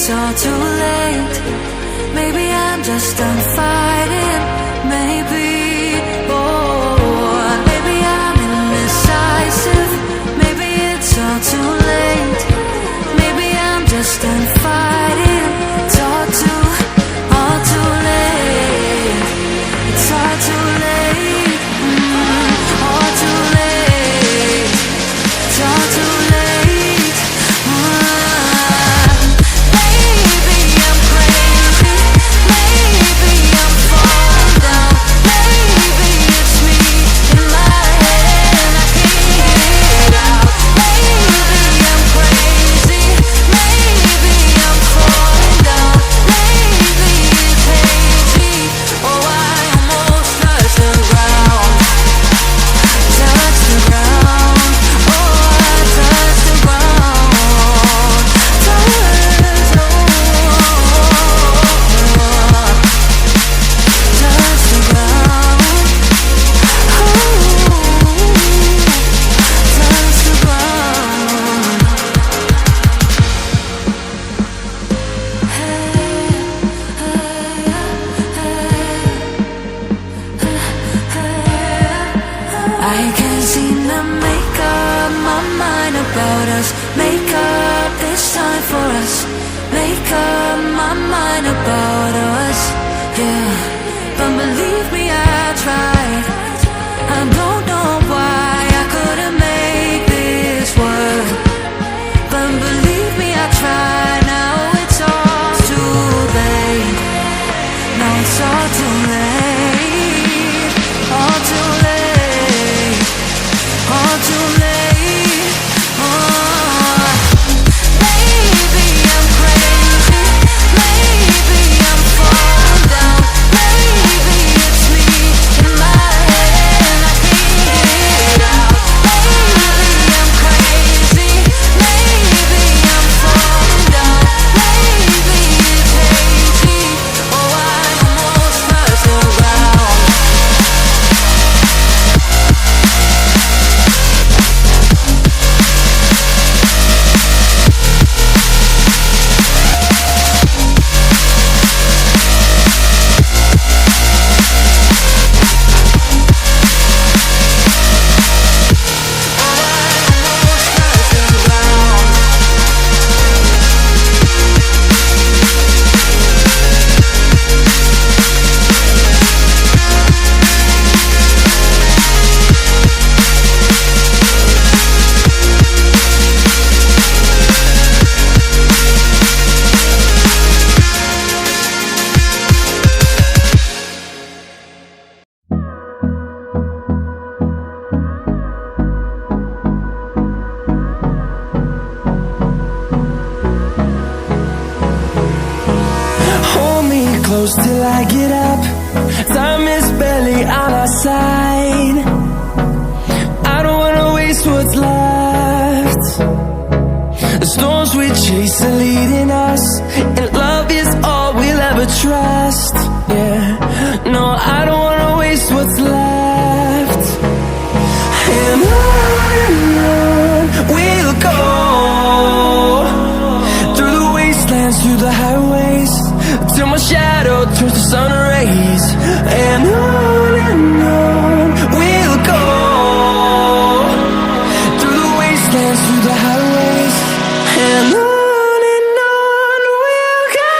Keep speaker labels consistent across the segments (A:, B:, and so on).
A: it's all too late. Maybe I'm just done fighting. Maybe, oh, maybe I'm indecisive. Maybe it's all too late. Maybe I'm just done fighting. It's all too late. It's all too late. All too late. It's all too late. Maybe I'm crazy. Maybe I'm falling down. Maybe it's me in my head and I can't get it out. Maybe I'm crazy. Maybe I'm falling down. Maybe it's hazy. Oh, I almost touched the ground. Touch the ground. Oh, I touched the ground. Touch the I can't seem to make up my mind about us. Make up this time for us. Make up my mind about us. Yeah, but believe me, I tried. I don't know why I couldn't make this work. But believe me, I tried. Now it's all too late. Now it's all too late. All too late. All too late. Oh, maybe I'm crazy. Maybe I'm falling down. Maybe it's me in my head and I can't get it out. Maybe I'm crazy. Maybe I'm falling down. Maybe it's hazy. Oh, I almost touched the ground.
B: Hold me close till I get up. Time is barely on our side. I don't wanna waste what's left. The storms we chase are leading us, and love is all we'll ever trust. Yeah, no, I don't wanna waste what's left. And on we'll go, through the wastelands, through the highways, till my shadow turns to sun rays. And on we'll go, through the wastelands, through the highways. And on we'll go.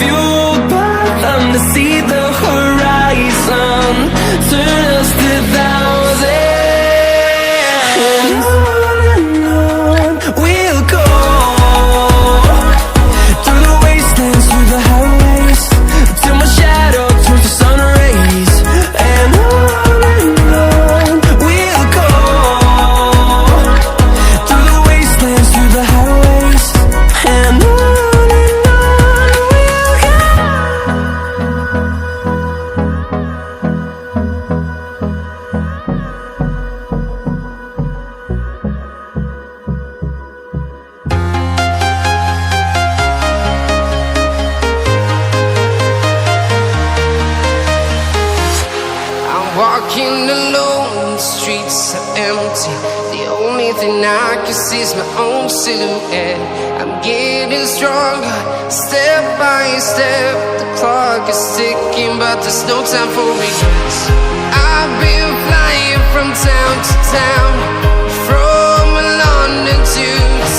B: fueled by them to see the horizon, turn us to thousands. And on we'll go, through the wastelands, through the highways, till my shadow turns to sun rays. And on we'll go, through the wastelands, through the highways. And on we'll go.
C: Walking alone, the streets are empty. The only thing I can see is my own silhouette. I'm getting stronger, step by step. The clock is ticking, but there's no time for regrets. I've been flying from town to town, from London to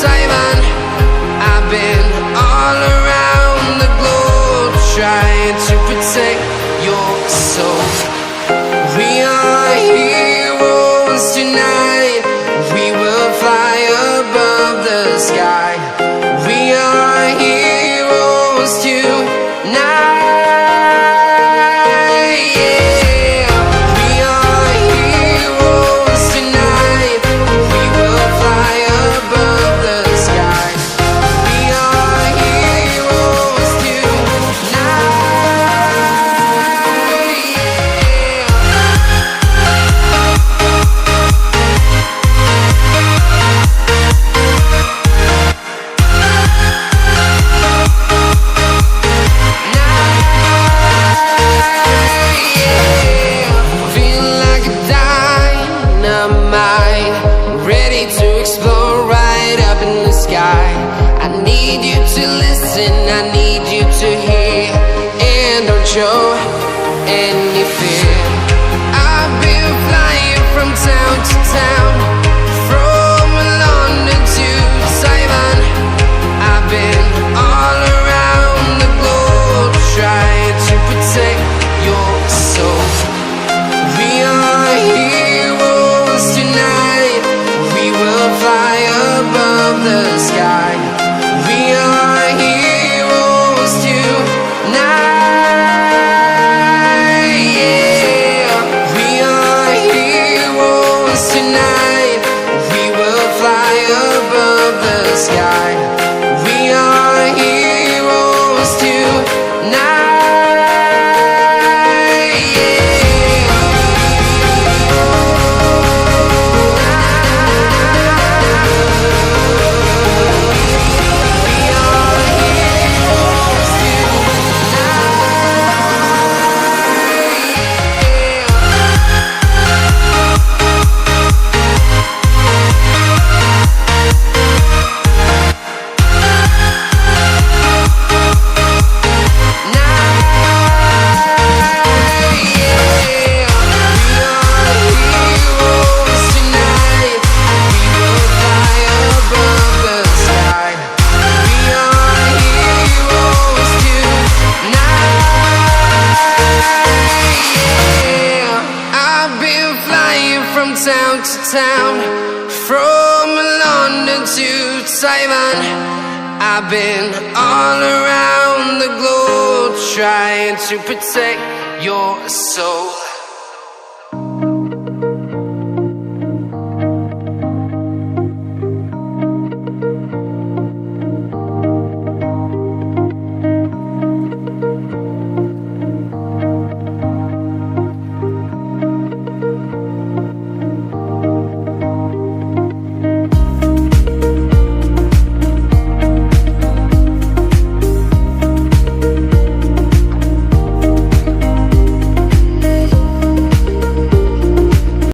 C: Taiwan. I've been all around the globe, trying to protect your soul. We are heroes tonight. We will fly above the sky. We are heroes tonight. Yeah. We are heroes tonight. We will fly above the sky. We are heroes tonight. I need you to listen, I need you to hear, and don't show any fear. I've been flying from town to town, from London to Taiwan. I've been all around the globe, trying to protect your soul. We are heroes tonight. We will fly above the sky. We are heroes tonight. Yeah. We are heroes tonight. We will fly above the sky. We are heroes tonight. Town to town, from London to Taiwan. I've been all around the globe, trying to protect your soul.